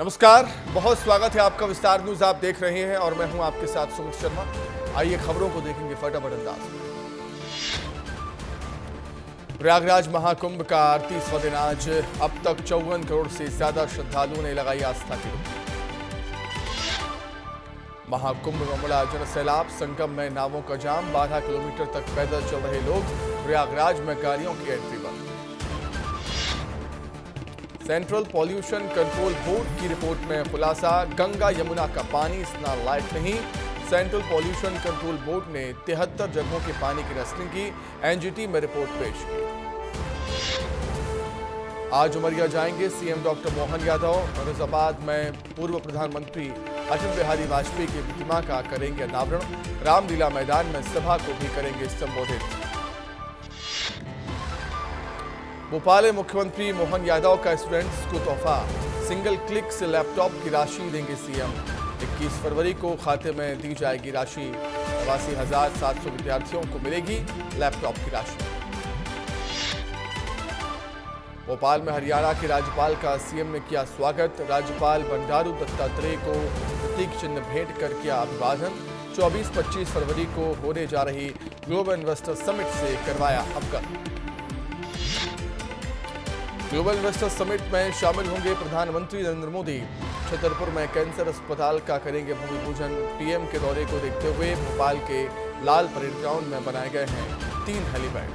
नमस्कार, बहुत स्वागत है आपका। विस्तार न्यूज आप देख रहे हैं और मैं हूं आपके साथ सुमित शर्मा। आइए खबरों को देखेंगे फटाफट अंदाज में। प्रयागराज महाकुंभ का 38वां दिन आज। अब तक 54 करोड़ से ज्यादा श्रद्धालुओं ने लगाई आस्था की डुबकी। महाकुंभ में उमड़ा जनसैलाब, संगम में नावों का जाम, 12 किलोमीटर तक पैदल चल रहे लोग। प्रयागराज में गाड़ियों की एंट्री बंद। सेंट्रल पॉल्यूशन कंट्रोल बोर्ड की रिपोर्ट में खुलासा, गंगा यमुना का पानी इतना लायक नहीं। सेंट्रल पॉल्यूशन कंट्रोल बोर्ड ने 73 जगहों के पानी की रस्टिंग की, एनजीटी में रिपोर्ट पेश की। आज उमरिया जाएंगे सीएम डॉक्टर मोहन यादव। फिरोजाबाद में पूर्व प्रधानमंत्री अटल बिहारी वाजपेयी की प्रतिमा का करेंगे अनावरण। रामलीला मैदान में सभा को भी करेंगे संबोधित। भोपाल में मुख्यमंत्री मोहन यादव का स्टूडेंट्स को तोहफा, सिंगल क्लिक से लैपटॉप की राशि देंगे सीएम। 21 फरवरी को खाते में दी जाएगी राशि। 82,700 विद्यार्थियों को मिलेगी लैपटॉप की राशि। भोपाल में हरियाणा के राज्यपाल का सीएम ने किया स्वागत। राज्यपाल बंडारू दत्तात्रेय को प्रतीक चिन्ह भेंट कर किया अभिवादन। 24-25 फरवरी को होने जा रही ग्लोबल इन्वेस्टर समिट से करवाया अवगत। ग्लोबल इन्वेस्टर समिट में शामिल होंगे प्रधानमंत्री नरेंद्र मोदी। छतरपुर में कैंसर अस्पताल का करेंगे भूमि पूजन। पीएम के दौरे को देखते हुए भोपाल के लाल परेड ग्राउंड में बनाए गए हैं 3 हेलीपैड।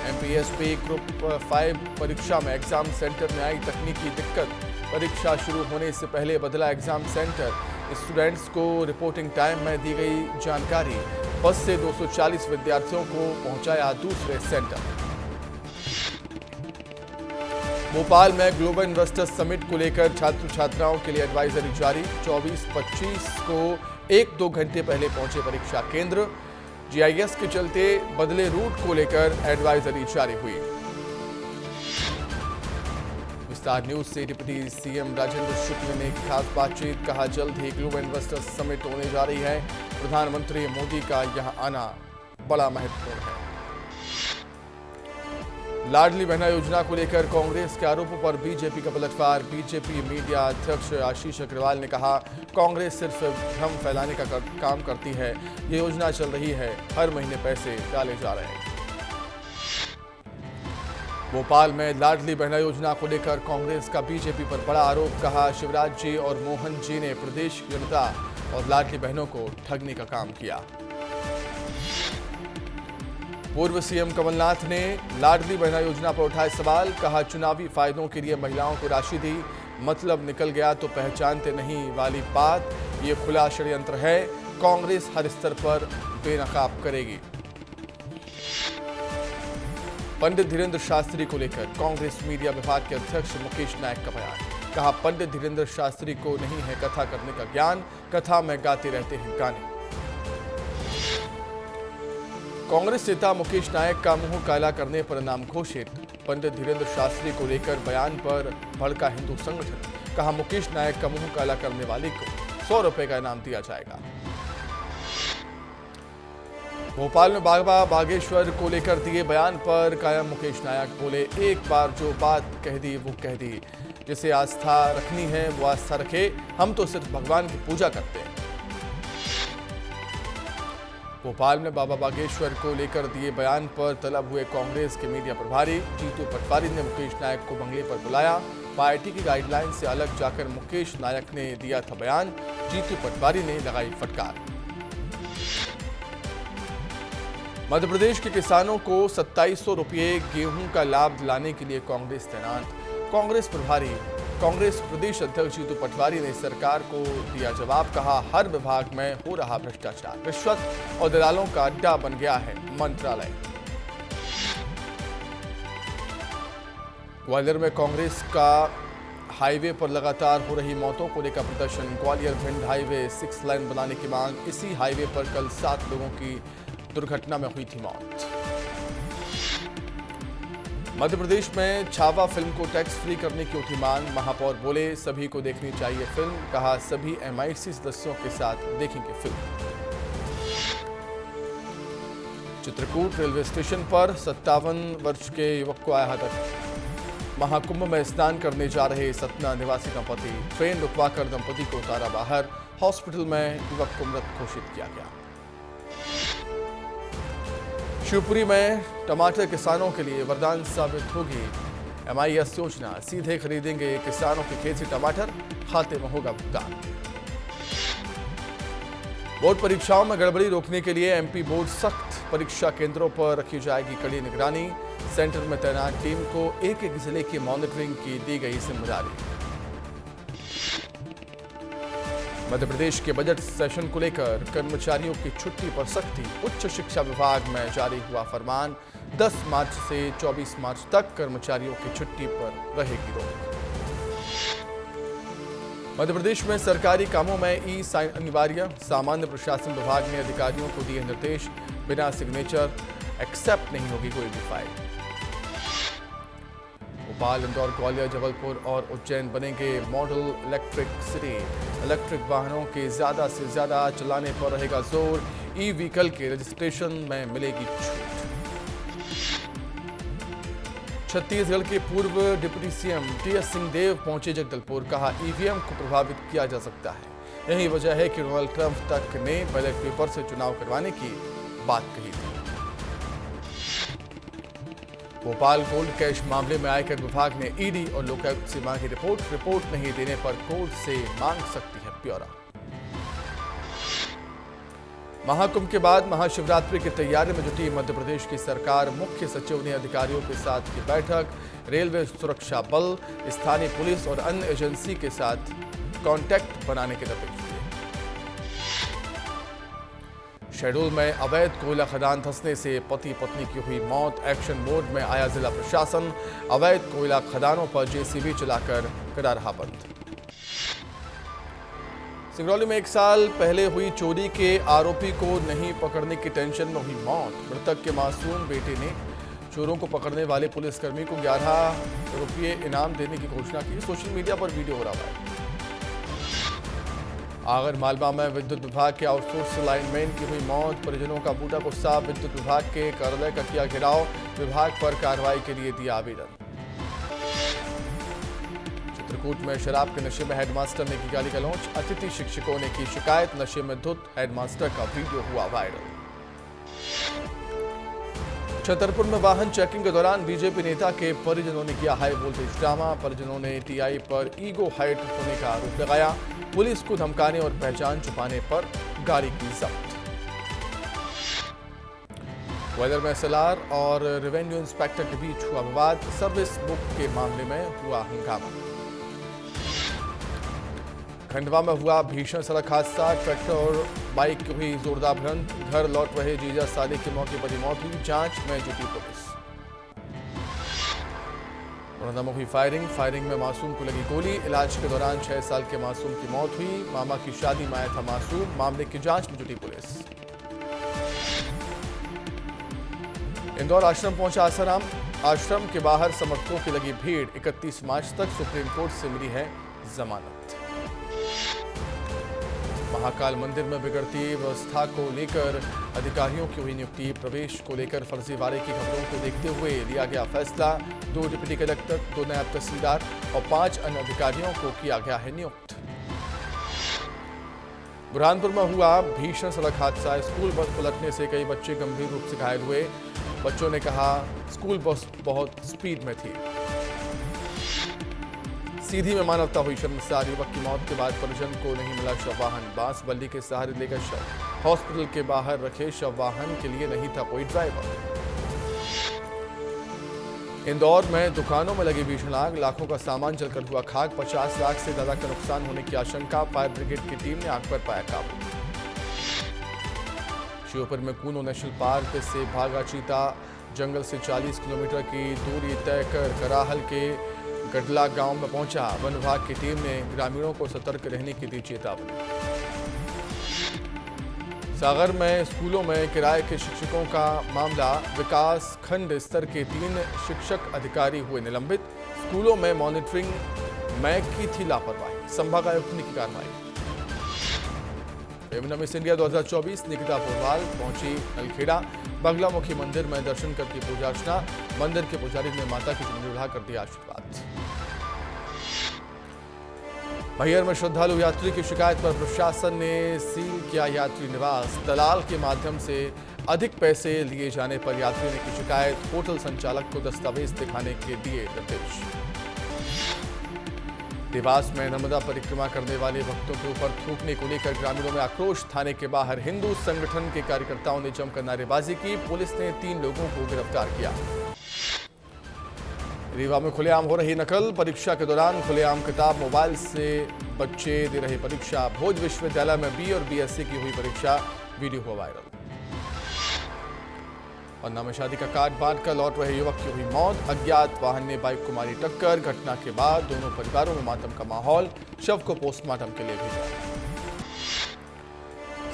एमपीएसपी ग्रुप 5 परीक्षा में एग्जाम सेंटर में आई तकनीकी दिक्कत। परीक्षा शुरू होने से पहले बदला एग्जाम सेंटर। स्टूडेंट्स को रिपोर्टिंग टाइम में दी गई जानकारी। बस से 240 विद्यार्थियों को पहुंचाया दूसरे सेंटर। भोपाल में ग्लोबल इन्वेस्टर समिट को लेकर छात्र छात्राओं के लिए एडवाइजरी जारी। 24-25 को 1-2 घंटे पहले पहुंचे परीक्षा केंद्र। जीआईएस के चलते बदले रूट को लेकर एडवाइजरी जारी हुई। विस्तार न्यूज से डिप्टी सीएम राजेंद्र शुक्ल ने खास बातचीत, कहा जल्द ही ग्लोबल इन्वेस्टर समिट होने जा रही है। प्रधानमंत्री मोदी का यहां आना बड़ा महत्वपूर्ण है। लाडली बहना योजना को लेकर कांग्रेस के आरोपों पर बीजेपी का पलटवार। बीजेपी मीडिया अध्यक्ष आशीष अग्रवाल ने कहा, कांग्रेस सिर्फ भ्रम फैलाने का काम करती है। ये योजना चल रही है, हर महीने पैसे डाले जा रहे हैं। भोपाल में लाडली बहना योजना को लेकर कांग्रेस का बीजेपी पर बड़ा आरोप, कहा शिवराज जी और मोहन जी ने प्रदेश की जनता और लाडली बहनों को ठगने का काम किया। पूर्व सीएम कमलनाथ ने लाडली बहना योजना पर उठाए सवाल, कहा चुनावी फायदों के लिए महिलाओं को राशि दी, मतलब निकल गया तो पहचानते नहीं वाली बात, ये खुला षड्यंत्र है। कांग्रेस हर स्तर पर बेनकाब करेगी। पंडित धीरेंद्र शास्त्री को लेकर कांग्रेस मीडिया विभाग के अध्यक्ष मुकेश नायक का बयान, कहा पंडित धीरेंद्र शास्त्री को नहीं है कथा करने का ज्ञान, कथा में गाते रहते हैं गाने। कांग्रेस नेता मुकेश नायक का मुंह काला करने पर नाम घोषित। पंडित धीरेंद्र शास्त्री को लेकर बयान पर भड़का हिंदू संगठन, कहा मुकेश नायक का मुंह काला करने वाले को 100 रुपए का इनाम दिया जाएगा। भोपाल में बाबा बागेश्वर को लेकर दिए बयान पर कायम मुकेश नायक बोले, एक बार जो बात कह दी वो कह दी, जिसे आस्था रखनी है वो आस्था रखे, हम तो सिर्फ भगवान की पूजा करते हैं। भोपाल में बाबा बागेश्वर को लेकर दिए बयान पर तलब हुए कांग्रेस के मीडिया प्रभारी जीतू पटवारी ने मुकेश नायक को बंगले पर बुलाया। पार्टी की गाइडलाइन से अलग जाकर मुकेश नायक ने दिया था बयान। जीतू पटवारी ने लगाई फटकार। मध्य प्रदेश के किसानों को 2700 रुपये गेहूं का लाभ दिलाने के लिए कांग्रेस तैनात। कांग्रेस प्रदेश अध्यक्ष जीतू पटवारी ने सरकार को दिया जवाब, कहा हर विभाग में हो रहा भ्रष्टाचार, रिश्वत और दलालों का अड्डा बन गया है मंत्रालय। ग्वालियर में कांग्रेस का हाईवे पर लगातार हो रही मौतों को लेकर प्रदर्शन। ग्वालियर भिंड हाईवे 6 लाइन बनाने की मांग। इसी हाईवे पर कल 7 लोगों की दुर्घटना में हुई थी मौत। मध्य प्रदेश में छावा फिल्म को टैक्स फ्री करने की उठी मांग। महापौर बोले सभी को देखनी चाहिए फिल्म, कहा सभी एमआईसी सदस्यों के साथ देखेंगे फिल्म। चित्रकूट रेलवे स्टेशन पर 57 वर्ष के युवक को आया हादसा। महाकुंभ में स्नान करने जा रहे सतना निवासी दंपति, ट्रेन रुकवाकर दंपति को उतारा बाहर। हॉस्पिटल में युवक को मृत घोषित किया गया। शिवपुरी में टमाटर किसानों के लिए वरदान साबित होगी। MIS योजना, सीधे खरीदेंगे किसानों के खेत से टमाटर, खाते में होगा भुगतान। बोर्ड परीक्षाओं में गड़बड़ी रोकने के लिए MP बोर्ड सख्त, परीक्षा केंद्रों पर रखी जाएगी कड़ी निगरानी। सेंटर में तैनात टीम को एक-एक जिले की मॉनिटरिंग की दी गई जिम्मेदारी। मध्य प्रदेश के बजट सेशन को लेकर कर्मचारियों की छुट्टी पर सख्ती। उच्च शिक्षा विभाग में जारी हुआ फरमान, 10 मार्च से 24 मार्च तक कर्मचारियों की छुट्टी पर रहेगी रोक। मध्य प्रदेश में सरकारी कामों में ई-साइन अनिवार्य। सामान्य प्रशासन विभाग ने अधिकारियों को दिए निर्देश, बिना सिग्नेचर एक्सेप्ट नहीं होगी कोई भी फाइल। भोपाल, इंदौर, ग्वालियर, जबलपुर और उज्जैन बनेंगे मॉडल इलेक्ट्रिक सिटी। इलेक्ट्रिक वाहनों के ज्यादा से ज्यादा चलाने पर रहेगा जोर। ई व्हीकल के रजिस्ट्रेशन में मिलेगी छूट। छत्तीसगढ़ के पूर्व डिप्टी CM TS सिंहदेव पहुंचे जगदलपुर। कहा, EVM को प्रभावित किया जा सकता है। यही वजह है कि डोनाल्ड ट्रंप तक ने बैलेट पेपर से चुनाव करवाने की बात कही थी। भोपाल गोल्ड कैश मामले में आयकर विभाग ने ED और लोकायुक्त से मांगी रिपोर्ट नहीं देने पर कोर्ट से मांग सकती है ब्यौरा। महाकुंभ के बाद महाशिवरात्रि की तैयारी में जुटी मध्य प्रदेश की सरकार। मुख्य सचिव ने अधिकारियों के साथ की बैठक। रेलवे सुरक्षा बल, स्थानीय पुलिस और अन्य एजेंसी के साथ कॉन्टैक्ट बनाने के निर्देश दिए। शहडोल में अवैध कोयला खदान धंसने से पति पत्नी की हुई मौत। एक्शन मोड में आया जिला प्रशासन। अवैध कोयला खदानों पर JCB चलाकर करा रहा बंद। सिंगरौली में 1 साल पहले हुई चोरी के आरोपी को नहीं पकड़ने की टेंशन में हुई मौत। मृतक के मासूम बेटे ने चोरों को पकड़ने वाले पुलिसकर्मी को 11 रुपये इनाम देने की घोषणा की। सोशल मीडिया पर वीडियो हो रहा है। आगर मालवा में विद्युत विभाग के आउटसोर्स लाइनमैन की हुई मौत। परिजनों का बूटा गुस्सा, विद्युत विभाग के कार्यालय का किया घेराव। विभाग पर कार्रवाई के लिए दिया आवेदन। चित्रकूट में शराब के नशे में हेडमास्टर ने की गाली गलौज। अतिथि शिक्षकों ने की शिकायत। नशे में धुत हेडमास्टर का वीडियो हुआ वायरल। छतरपुर में वाहन चेकिंग के दौरान बीजेपी नेता के परिजनों ने किया हाई वोल्टेज ड्रामा। परिजनों ने TI पर ईगो हाइट होने का आरोप लगाया। पुलिस को धमकाने और पहचान छुपाने पर गाड़ी की जब्त। ग्वालियर में SLR और रेवेन्यू इंस्पेक्टर के बीच हुआ विवाद। सर्विस बुक के मामले में हुआ हंगामा। खंडवा में हुआ भीषण सड़क हादसा। ट्रैक्टर और बाइक की हुई जोरदार भिड़ंत। घर लौट रहे जीजा साले की मौके पर ही मौत हुई। जांच में जुटी पुलिस। मुरैना में हुई फायरिंग में मासूम को लगी गोली। इलाज के दौरान 6 साल के मासूम की मौत हुई। मामा की शादी में आया था मासूम। मामले की जांच में जुटी पुलिस। इंदौर आश्रम पहुंचा आसाराम। आश्रम के बाहर समर्थकों की लगी भीड़। 31 मार्च तक सुप्रीम कोर्ट से मिली है जमानत। महाकाल मंदिर में बिगड़ती व्यवस्था को लेकर अधिकारियों की हुई नियुक्ति। प्रवेश को लेकर फर्जीवाड़े की खबरों को देखते हुए लिया गया फैसला। 2 डिप्टी कलेक्टर, 2 नायब तहसीलदार और 5 अन्य अधिकारियों को किया गया है नियुक्त। बुरहानपुर में हुआ भीषण सड़क हादसा। स्कूल बस पलटने से कई बच्चे गंभीर रूप से घायल हुए। बच्चों ने कहा, स्कूल बस बहुत स्पीड में थी। सीधी में मानवता हुई शर्मसार। युवक की मौत के बाद परिजन को नहीं मिला शव वाहन। बांस बल्ली के सहारे लेकर शव हॉस्पिटल के बाहर रखे। शव वाहन के लिए नहीं था कोई ड्राइवर। इंदौर में दुकानों में लगी भीषण आग। लाखों का सामान जलकर हुआ खाक। 50 लाख से ज्यादा का नुकसान होने की आशंका। फायर ब्रिगेड की टीम ने आग पर पाया काबू। श्योपुर में कूनो नेशनल पार्क से भागा चीता। जंगल से 40 किलोमीटर की दूरी तय कर कराहल के गडला गांव में पहुंचा। वन विभाग की टीम ने ग्रामीणों को सतर्क रहने की दी चेतावनी। सागर में स्कूलों में किराए के शिक्षकों का मामला। विकास खंड स्तर के 3 शिक्षक अधिकारी हुए निलंबित। स्कूलों में मॉनिटरिंग में की थी लापरवाही। संभागायुक्त ने की कार्रवाई। फेमिना मिस इंडिया 2024 निकिता पोरवाल पहुंची नलखेड़ा। बंगलामुखी मंदिर में दर्शन करके पूजा अर्चना। मंदिर के पुजारी ने माता की चुनरी उठाकर दिया आशीर्वाद। मैहर में श्रद्धालु यात्री की शिकायत पर प्रशासन ने सील किया यात्री निवास। दलाल के माध्यम से अधिक पैसे लिए जाने पर यात्री ने की शिकायत। होटल संचालक को दस्तावेज दिखाने के दिए निर्देश। देवास में नर्मदा परिक्रमा करने वाले भक्तों के ऊपर थूकने को लेकर ग्रामीणों में आक्रोश। थाने के बाहर हिंदू संगठन के कार्यकर्ताओं ने जमकर नारेबाजी की। पुलिस ने 3 लोगों को गिरफ्तार किया। रीवा में खुलेआम हो रही नकल। परीक्षा के दौरान खुलेआम किताब मोबाइल से बच्चे दे रहे परीक्षा। भोज विश्वविद्यालय में बी और बीएससी की हुई परीक्षा, वीडियो हुआ वायरल। पन्ना में शादी का कार्ड बांटकर लौट रहे युवक की हुई मौत। अज्ञात वाहन ने बाइक को मारी टक्कर। घटना के बाद दोनों परिवारों में मातम का माहौल। शव को पोस्टमार्टम के लिए भेजा।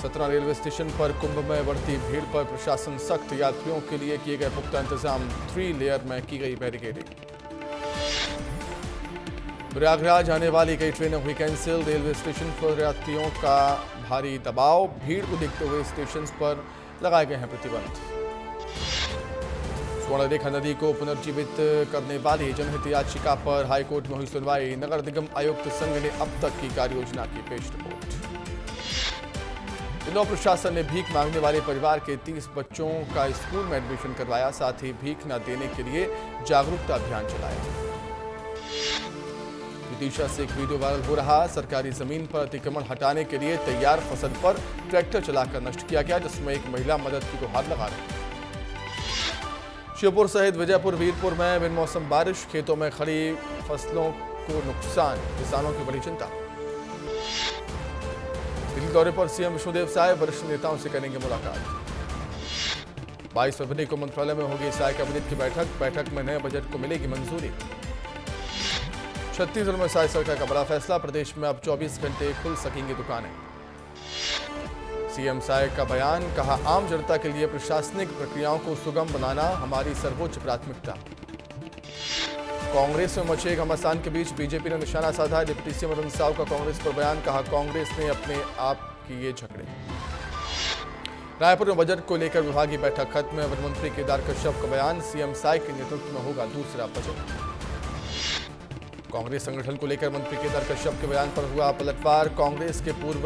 सतना रेलवे स्टेशन पर कुंभ में बढ़ती भीड़ पर प्रशासन सख्त। यात्रियों के लिए किए गए पुख्ता इंतजाम। 3 लेयर में की गई बैरिकेडिंग। प्रयागराज आने वाली कई ट्रेनें हुई कैंसिल। रेलवे स्टेशन पर यात्रियों का भारी दबाव। भीड़ को देखते हुए स्टेशन पर लगाए गए हैं प्रतिबंध। स्वर्णरेखा नदी को पुनर्जीवित करने वाली जनहित याचिका पर हाईकोर्ट में हुई सुनवाई। नगर निगम आयुक्त संघ ने अब तक की कार्य योजना की पेश रिपोर्ट। इंदौर प्रशासन ने भीख मांगने वाले परिवार के 30 बच्चों का स्कूल में एडमिशन करवाया। साथ ही भीख न देने के लिए जागरूकता अभियान चलाया। विदिशा से एक वीडियो वायरल हो रहा। सरकारी जमीन पर अतिक्रमण हटाने के लिए तैयार फसल पर ट्रैक्टर चलाकर नष्ट किया गया, जिसमें एक महिला मदद की गुहार लगा रही। श्योपुर सहित विजयपुर, वीरपुर में बिनमौसम बारिश। खेतों में खड़ी फसलों को नुकसान। किसानों की बड़ी चिंता। दिल्ली दौरे पर सीएम विष्णुदेव साय वरिष्ठ नेताओं से करेंगे मुलाकात। 22 फरवरी को मंत्रालय में होगी साय कैबिनेट की बैठक में नए बजट को मिलेगी मंजूरी। छत्तीसगढ़ में साय सरकार का बड़ा फैसला। प्रदेश में अब 24 घंटे खुल सकेंगी दुकानें। सीएम साय का बयान, कहा आम जनता के लिए प्रशासनिक प्रक्रियाओं को सुगम बनाना हमारी सर्वोच्च प्राथमिकता। कांग्रेस में मचे घमासान के बीच बीजेपी ने निशाना साधा। डिप्टी सीएम अरुण साव का कांग्रेस पर बयान, कहा कांग्रेस ने अपने आप किए झगड़े। रायपुर में बजट को लेकर विभागीय बैठक खत्म। वन मंत्री केदार कश्यप का बयान, सीएम साय के नेतृत्व में होगा दूसरा बजट। कांग्रेस संगठन को लेकर मंत्री केदार कश्यप के बयान पर हुआ पलटवार। कांग्रेस के पूर्व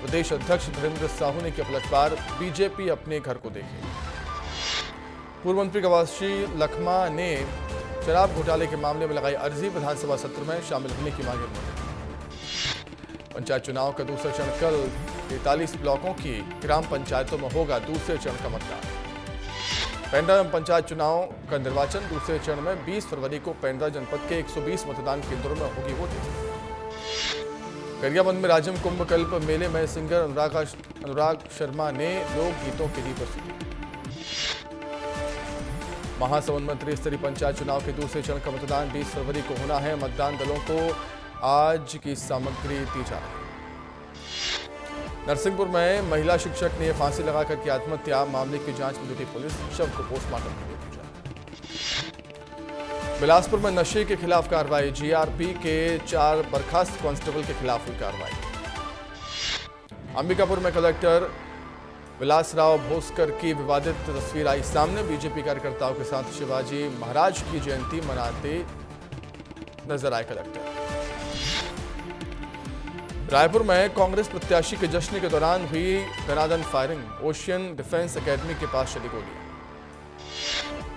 प्रदेश अध्यक्ष धीरेन्द्र साहू ने किया पलटवार। बीजेपी अपने घर को देखे। पूर्व मंत्री कवासी लखमा ने शराब घोटाले के मामले में लगाई अर्जी। विधानसभा सत्र में शामिल होने की मांगे। पंचायत चुनाव का दूसरा चरण कल। 43 ब्लॉकों की ग्राम पंचायतों में होगा दूसरे चरण का मतदान। पेंड्रा में पंचायत चुनाव का निर्वाचन। दूसरे चरण में 20 फरवरी को पेंड्रा जनपद के 120 मतदान केंद्रों में होगी वोटिंग। गरियाबंद में राजम कुंभ कल्प मेले में सिंगर अनुराग शर्मा ने लोकगीतों की दी प्रस्तुति। महासमुंद में त्रिस्तरीय पंचायत चुनाव के दूसरे चरण का मतदान 20 फरवरी को होना है। मतदान दलों को आज की सामग्री दी जा रही है। नरसिंहपुर में महिला शिक्षक ने फांसी लगाकर की आत्महत्या। मामले की जांच में जुटी पुलिस। शव को पोस्टमार्टम के लिए भेजा। बिलासपुर में नशे के खिलाफ कार्रवाई। जीआरपी के 4 बर्खास्त कांस्टेबल के खिलाफ हुई कार्रवाई। अंबिकापुर में कलेक्टर विलासराव भोसकर की विवादित तस्वीर आई सामने। बीजेपी कार्यकर्ताओं के साथ शिवाजी महाराज की जयंती मनाते नजर आए कलेक्टर। रायपुर में कांग्रेस प्रत्याशी के जश्न के दौरान हुई धनाधन फायरिंग। ओशियन डिफेंस एकेडमी के पास चली गोलियां।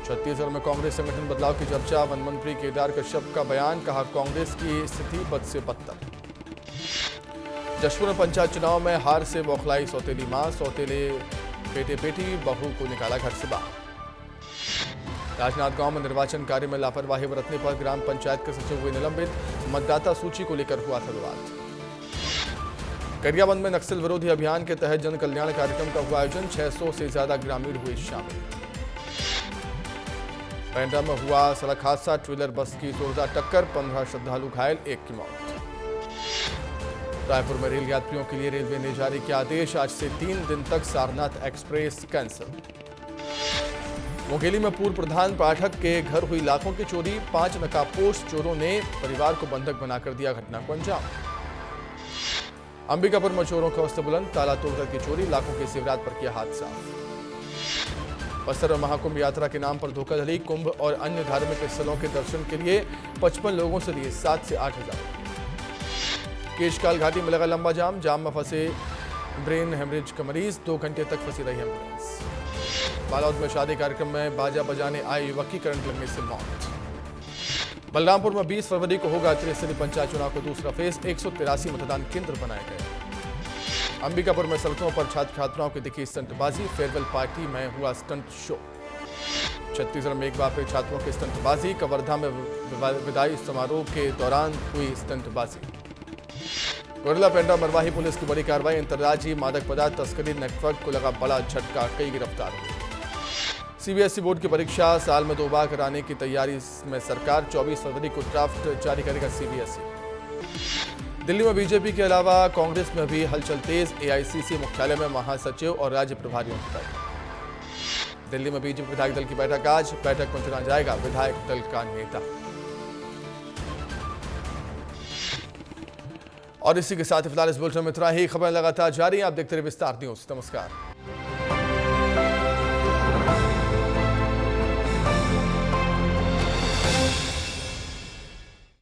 छत्तीसगढ़ में कांग्रेस संगठन बदलाव की चर्चा। वन मंत्री केदार कश्यप का बयान, कहा कांग्रेस की स्थिति बद से बदतर। जशपुर में पंचायत चुनाव में हार से बौखलाई सौतेली मां। सौतेले बेटे बेटी बहू को निकाला घर से बाहर। राजनांदगांव में निर्वाचन कार्य में लापरवाही बरतने पर ग्राम पंचायत के सचिव हुए निलंबित। मतदाता सूची को लेकर हुआ था विवाद। गरियाबंद में नक्सल विरोधी अभियान के तहत जन कल्याण कार्यक्रम का हुआ आयोजन। 600 से ज्यादा ग्रामीण हुए शामिल। पेंड्रा में हुआ सड़क हादसा। ट्रेलर बस की जोरदार टक्कर। 15 श्रद्धालु घायल, 1 की मौत। रायपुर में रेल यात्रियों के लिए रेलवे ने जारी किया आदेश। आज से 3 दिन तक सारनाथ एक्सप्रेस कैंसिल। मुंगेली में पूर्व प्रधान पाठक के घर हुई लाखों की चोरी। 5 नकाबपोश चोरों ने परिवार को बंधक बनाकर दिया घटना को अंजाम। अंबिकापुर में चोरों का हौसला बुलंद, ताला तोड़कर की चोरी, लाखों के जेवरात पर किया हाथ साफ। बस्तर में महाकुंभ यात्रा के नाम पर धोखाधड़ी, कुंभ और अन्य धार्मिक स्थलों के दर्शन के लिए 55 लोगों से लिए 7 से 8 हजार। केशकाल घाटी में लगा लंबा जाम में फंसे ब्रेन हेमरेज का मरीज, 2 घंटे तक फंसी रही एम्बुलेंस। बालोद में शादी कार्यक्रम में बाजा बजाने आए युवक की करंट लगने से मौत। बलरामपुर में 20 फरवरी को होगा त्रिस्तरीय पंचायत चुनाव का दूसरा फेज, 183 मतदान केंद्र बनाए गए। अंबिकापुर में सड़कों पर छात्र छात्राओं की दिखी स्टंटबाजी, फेयरवेल पार्टी में हुआ स्टंट शो। छत्तीसगढ़ में एक बार फिर छात्रों की स्टंटबाजी, कवर्धा में विदाई समारोह के दौरान हुई स्टंटबाजी। गोरिल्ला पेंड्रा मरवाही पुलिस की बड़ी कार्रवाई, अंतर्राज्यीय मादक पदार्थ तस्करी नेटवर्क को लगा बड़ा झटका, कई गिरफ्तार हुए। सीबीएसई बोर्ड की परीक्षा साल में 2 बार कराने की तैयारी में सरकार, 24 फरवरी को ड्राफ्ट जारी करेगा सीबीएसई। दिल्ली में बीजेपी के अलावा कांग्रेस में भी हलचल तेज, एआईसीसी मुख्यालय में महासचिव और राज्य प्रभारियों की बैठक। दिल्ली में बीजेपी विधायक दल की बैठक आज, बैठक में चुना जाएगा विधायक दल का नेता। और इसी के साथ फिलहाल इस बुलेटिन में इतना ही। खबरें लगातार जारी हैं, आप देखते रहिए विस्तार न्यूज। नमस्कार।